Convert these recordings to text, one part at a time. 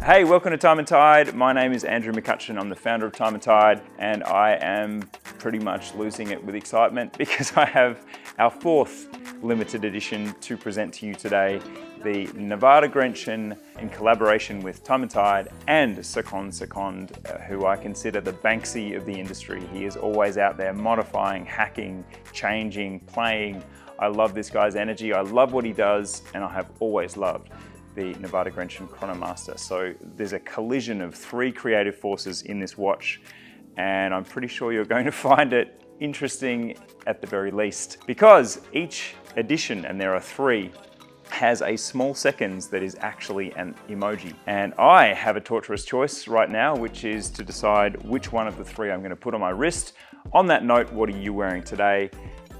Hey, welcome to Time and Tide. My name is Andrew McCutcheon. I'm the founder of Time and Tide, and I am pretty much losing it with excitement because I have our fourth limited edition to present to you today, the Nevada Grenchen in collaboration with Time and Tide and Second, who I consider the Banksy of the industry. He is always out there modifying, hacking, changing, playing. I love this guy's energy. I love what he does, and I have always loved the Nevada Grenchen Chronomaster. So there's a collision of three creative forces in this watch, and I'm pretty sure you're going to find it interesting at the very least, because each edition, and there are three, has a small seconds that is actually an emoji. And I have a torturous choice right now, which is to decide which one of the three I'm going to put on my wrist. On that note, what are you wearing today?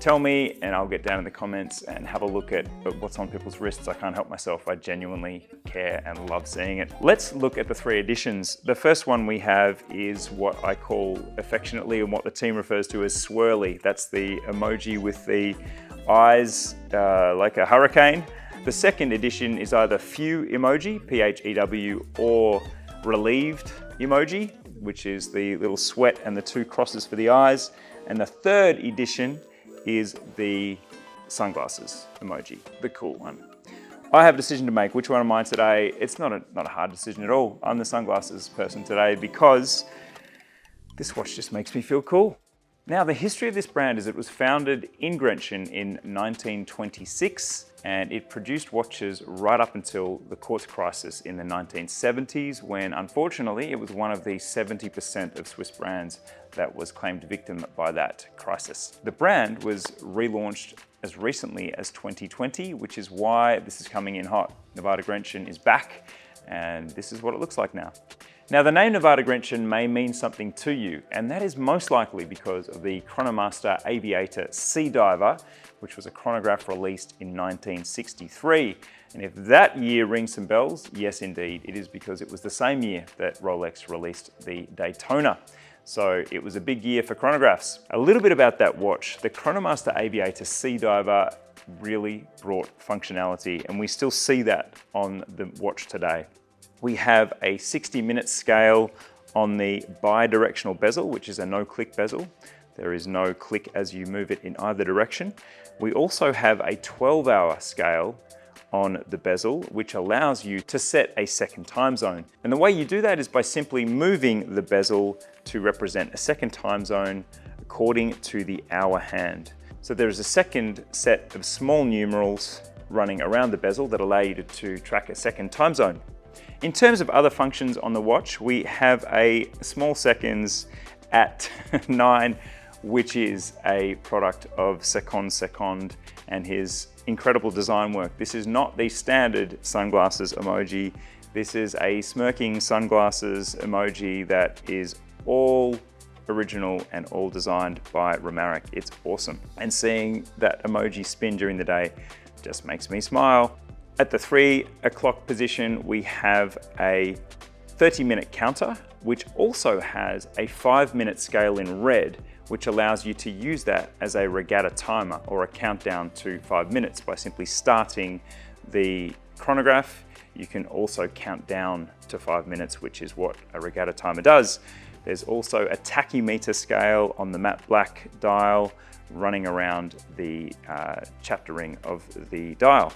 Tell me, and I'll get down in the comments and have a look at what's on people's wrists. I can't help myself. I genuinely care and love seeing it. Let's look at the three editions. The first one we have is what I call affectionately, and what the team refers to as swirly. That's the emoji with the eyes like a hurricane. The second edition is either Phew emoji, P-H-E-W, or relieved emoji, which is the little sweat and the two crosses for the eyes. And the third edition is the sunglasses emoji, the cool one. I have a decision to make. Which one am I today? It's not a hard decision at all. I'm the sunglasses person today because this watch just makes me feel cool. Now, the history of this brand is it was founded in Grenchen in 1926, and it produced watches right up until the quartz crisis in the 1970s, when unfortunately it was one of the 70% of Swiss brands that was claimed victim by that crisis. The brand was relaunched as recently as 2020, which is why this is coming in hot. Nevada Grenchen is back, and this is what it looks like now. Now, the name Nevada Grenchen may mean something to you, and that is most likely because of the Chronomaster Aviator Sea Diver, which was a chronograph released in 1963. And if that year rings some bells, yes indeed, it is because it was the same year that Rolex released the Daytona. So it was a big year for chronographs. A little bit about that watch. The Chronomaster Aviator Sea Diver really brought functionality, and we still see that on the watch today. We have a 60-minute scale on the bi-directional bezel, which is a no-click bezel. There is no click as you move it in either direction. We also have a 12-hour scale on the bezel, which allows you to set a second time zone. And the way you do that is by simply moving the bezel to represent a second time zone according to the hour hand. So there is a second set of small numerals running around the bezel that allow you to track a second time zone. In terms of other functions on the watch, we have a small seconds at 9, which is a product of Second and his incredible design work. This is not the standard sunglasses emoji. This is a smirking sunglasses emoji that is all original and all designed by Romaric. It's awesome. And seeing that emoji spin during the day just makes me smile. At the 3 o'clock position, we have a 30-minute counter, which also has a 5-minute scale in red, which allows you to use that as a regatta timer or a countdown to 5 minutes by simply starting the chronograph. You can also count down to 5 minutes, which is what a regatta timer does. There's also a tachymeter scale on the matte black dial running around the chapter ring of the dial.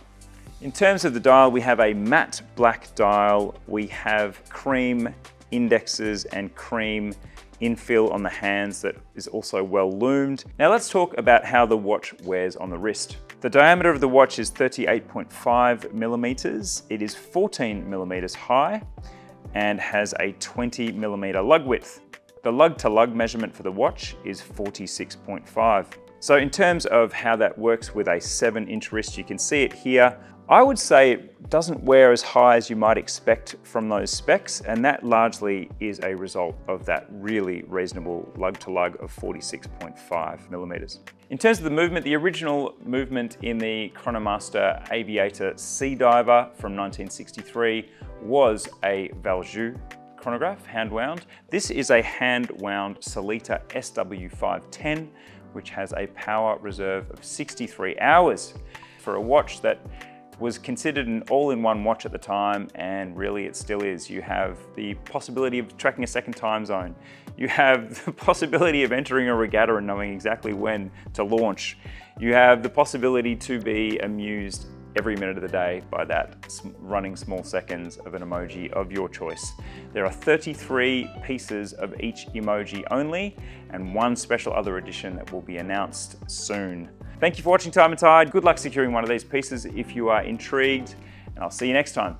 In terms of the dial, we have a matte black dial. We have cream indexes and cream infill on the hands that is also well loomed. Now let's talk about how the watch wears on the wrist. The diameter of the watch is 38.5 millimeters. It is 14 millimeters high and has a 20 millimeter lug width. The lug to lug measurement for the watch is 46.5. So in terms of how that works with a 7-inch wrist, you can see it here. I would say it doesn't wear as high as you might expect from those specs, and that largely is a result of that really reasonable lug to lug of 46.5 millimeters. In terms of the movement, the original movement in the Chronomaster Aviator Sea Diver from 1963 was a Valjoux chronograph, hand wound. This is a hand wound Sellita SW510, which has a power reserve of 63 hours. For a watch that was considered an all-in-one watch at the time, and really it still is. You have the possibility of tracking a second time zone. You have the possibility of entering a regatta and knowing exactly when to launch. You have the possibility to be amused every minute of the day by that running small seconds of an emoji of your choice. There are 33 pieces of each emoji only, and one special other edition that will be announced soon. Thank you for watching Time and Tide. Good luck securing one of these pieces if you are intrigued, and I'll see you next time.